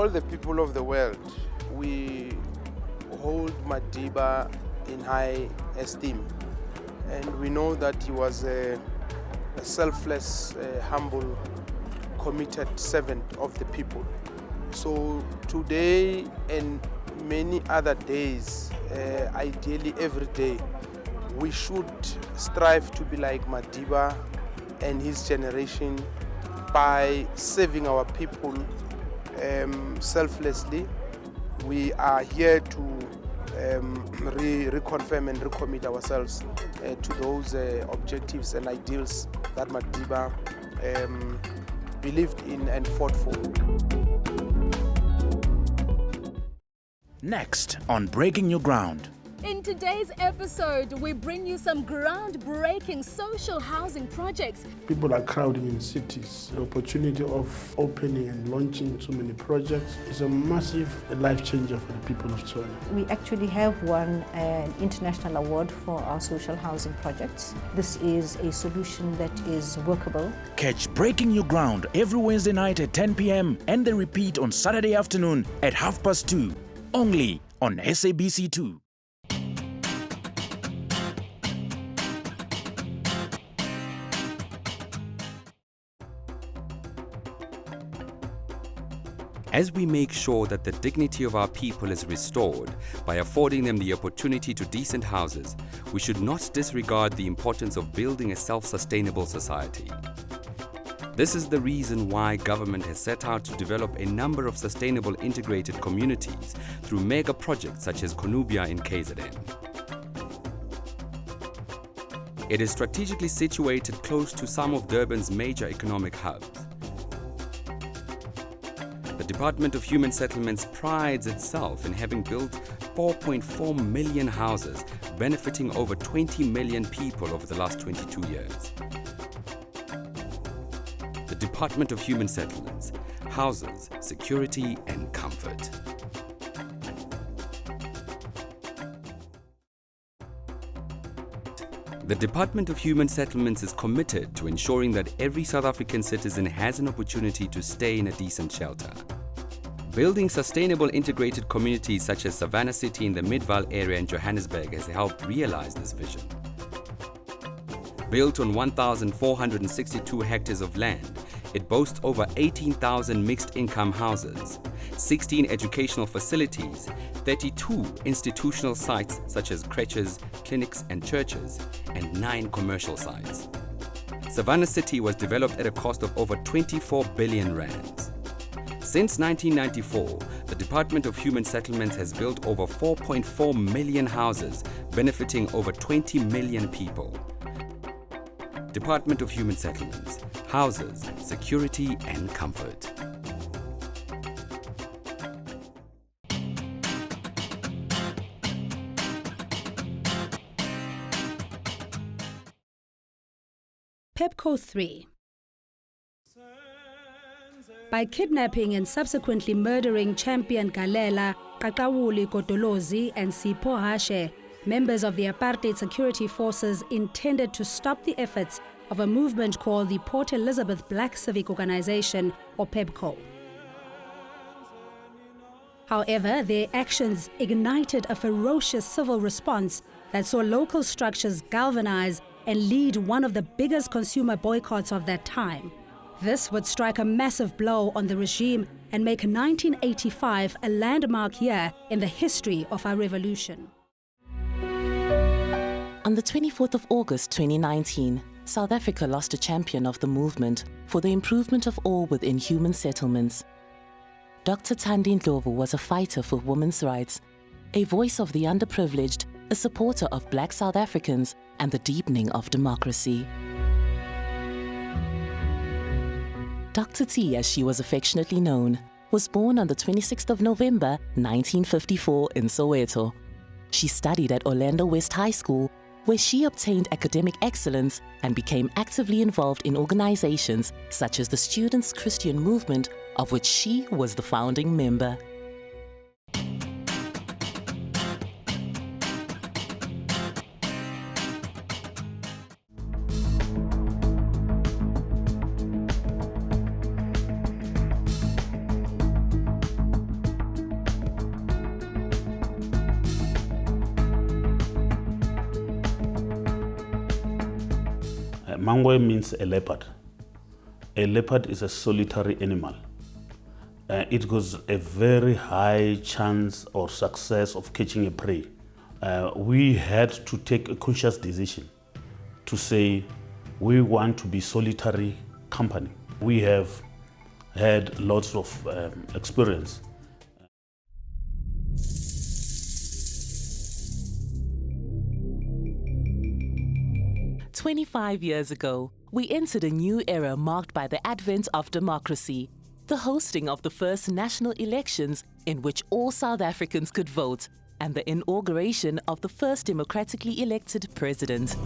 all the people of the world, we hold Madiba in high esteem. And we know that he was a selfless, humble, committed servant of the people. So today and many other days, ideally every day, we should strive to be like Madiba and his generation by serving our people selflessly. We are here to reconfirm and recommit ourselves to those objectives and ideals that Madiba believed in and fought for. Next on Breaking New Ground. In today's episode, we bring you some groundbreaking social housing projects. People are crowding in cities. The opportunity of opening and launching so many projects is a massive life changer for the people of Tswana. We actually have won an international award for our social housing projects. This is a solution that is workable. Catch Breaking New Ground every Wednesday night at 10 p.m. and then repeat on Saturday afternoon at 2:30, only on SABC2. As we make sure that the dignity of our people is restored by affording them the opportunity to decent houses, we should not disregard the importance of building a self-sustainable society. This is the reason why government has set out to develop a number of sustainable integrated communities through mega projects such as Konubia in KZN. It is strategically situated close to some of Durban's major economic hubs. The Department of Human Settlements prides itself in having built 4.4 million houses, benefiting over 20 million people over the last 22 years. The Department of Human Settlements, houses, security and comfort. The Department of Human Settlements is committed to ensuring that every South African citizen has an opportunity to stay in a decent shelter. Building sustainable integrated communities such as Savannah City in the Midvaal area in Johannesburg has helped realize this vision. Built on 1,462 hectares of land, it boasts over 18,000 mixed-income houses, 16 educational facilities, 32 institutional sites such as creches, clinics and churches, and 9 commercial sites. Savannah City was developed at a cost of over 24 billion rands. Since 1994, the Department of Human Settlements has built over 4.4 million houses, benefiting over 20 million people. Department of Human Settlements, houses, security and comfort. PEPCO 3. By kidnapping and subsequently murdering champion Galela, Kakawuli Kotolozi and Sipho Hashe, members of the apartheid security forces intended to stop the efforts of a movement called the Port Elizabeth Black Civic Organization, or PEPCO. However, their actions ignited a ferocious civil response that saw local structures galvanize and lead one of the biggest consumer boycotts of that time. This would strike a massive blow on the regime and make 1985 a landmark year in the history of our revolution. On the 24th of August 2019, South Africa lost a champion of the movement for the improvement of all within human settlements. Dr. Thandi Ndlovu was a fighter for women's rights, a voice of the underprivileged, a supporter of Black South Africans and the deepening of democracy. Dr. T, as she was affectionately known, was born on the 26th of November 1954 in Soweto. She studied at Orlando West High School, where she obtained academic excellence and became actively involved in organizations such as the Students' Christian Movement, of which she was the founding member. Mangwe means a leopard. A leopard is a solitary animal. It has a very high chance or success of catching a prey. We had to take a conscious decision to say we want to be solitary company. We have had lots of experience. "25 years ago, we entered a new era marked by the advent of democracy, the hosting of the first national elections in which all South Africans could vote, and the inauguration of the first democratically elected president.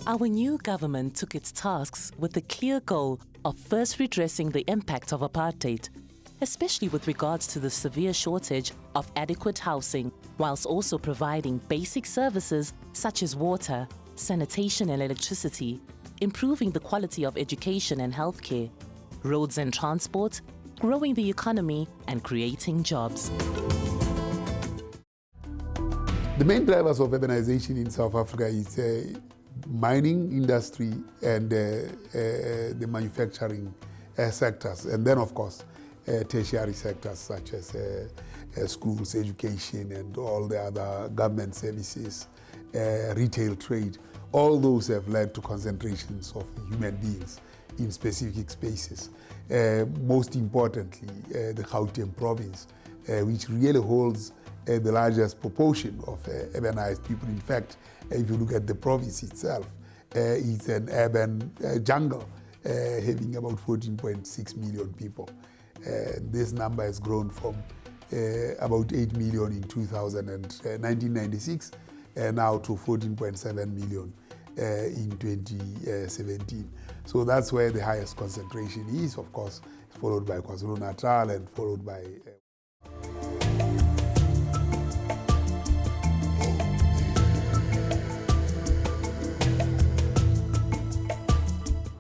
Our new government took its tasks with the clear goal of first redressing the impact of apartheid, especially with regards to the severe shortage of adequate housing, whilst also providing basic services such as water, sanitation and electricity, improving the quality of education and healthcare, roads and transport, growing the economy and creating jobs." The main drivers of urbanization in South Africa is mining industry and the manufacturing sectors, and then of course tertiary sectors such as schools, education and all the other government services, retail trade. All those have led to concentrations of human beings in specific spaces. Most importantly, the Gauteng province, which really holds the largest proportion of urbanized people. In fact, if you look at the province itself, it's an urban jungle, having about 14.6 million people. This number has grown from about 8 million in 1996 now to 14.7 million in 2017. So that's where the highest concentration is, of course, followed by KwaZulu-Natal and followed by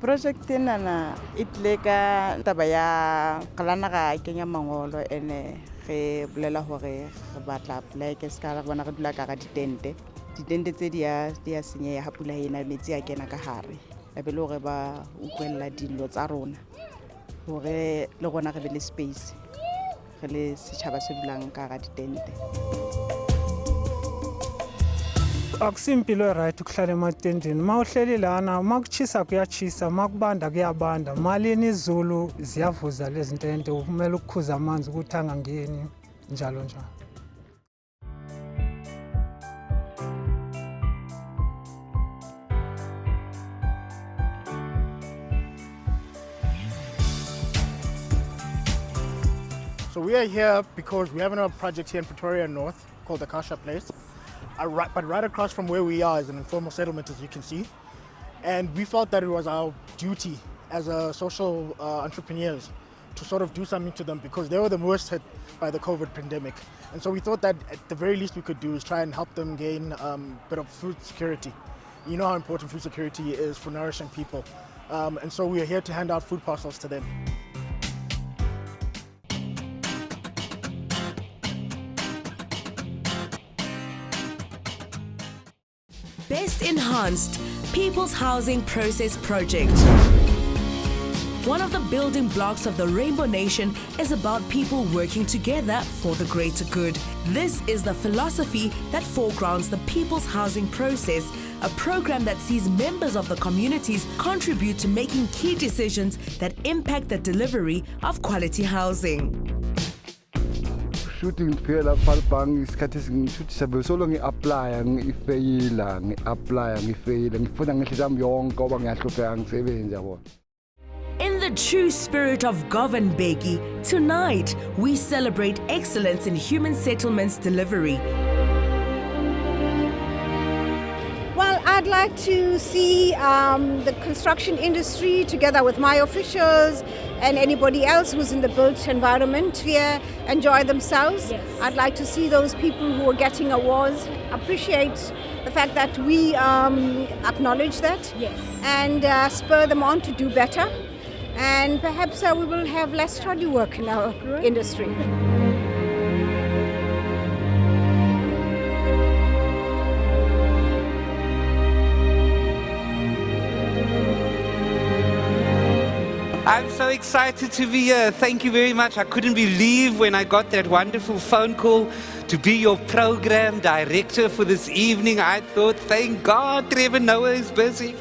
project ena e tle ka taba ya kalana ga kenya mangolo ene ge bolela hore re batla pleke ska bona re dula ka ga ditente tse di a senyeya ha pula ena metsi a kena ka hare ba be le hore ba utlwella dilo tsa rona hore le gona re be le space re le setjhaba se dulang ka ga ditente. Akusimpilo right ukuhlala ematendeni mawuhleli lana makuchisa kuyachisa makubanda kuyabanda malini izulu ziyavuza lezi ntente kumele ukukhuza amanzi ukuthi angangeni njalo njalo. So we are here because we have a project here in Pretoria North called the Kasha Place. But right across from where we are is an informal settlement, as you can see. And we felt that it was our duty as social entrepreneurs to sort of do something to them because they were the most hit by the COVID pandemic. And so we thought that at the very least we could do is try and help them gain a bit of food security. You know how important food security is for nourishing people. And so we are here to hand out food parcels to them. Best Enhanced People's Housing Process Project. One of the building blocks of the Rainbow Nation is about people working together for the greater good. This is the philosophy that foregrounds the People's Housing Process, a program that sees members of the communities contribute to making key decisions that impact the delivery of quality housing. Shooting phela phalbang isikhathi ngishuthi sabe solo ngi-apply ngifeyila ngifeyila ngifuna ngehlisa yami yonke ngoba ngiyahlupheka ngisebenza yabona. In the true spirit of Govan Beki, tonight we celebrate excellence in human settlements delivery. Well, I'd like to see the construction industry together with my officials and anybody else who's in the built environment here enjoy themselves. Yes. I'd like to see those people who are getting awards appreciate the fact that we acknowledge that. Yes. And spur them on to do better. And perhaps we will have less study work in our industry. I'm so excited to be here. Thank you very much. I couldn't believe when I got that wonderful phone call to be your program director for this evening. I thought, thank God, Trevor Noah is busy.